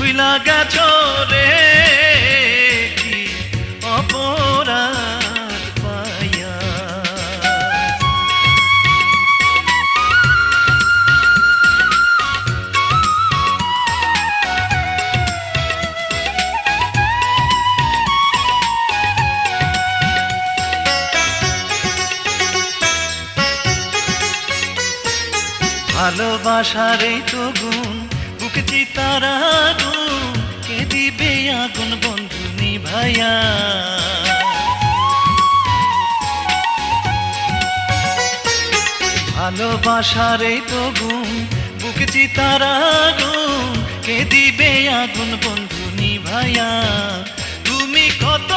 ভুইলা গেছো রে কি অপরাধ পাইয়া। ভালোবাসার এই তো গুণ, বুক চিতার আগুন, কে দিবে আগুন বন্ধু নিভাইয়া। ভালোবাসার এই তো গুণ, বুক চিতার আগুন, কে দিবে আগুন বন্ধু নিভাইয়া। তুমি কত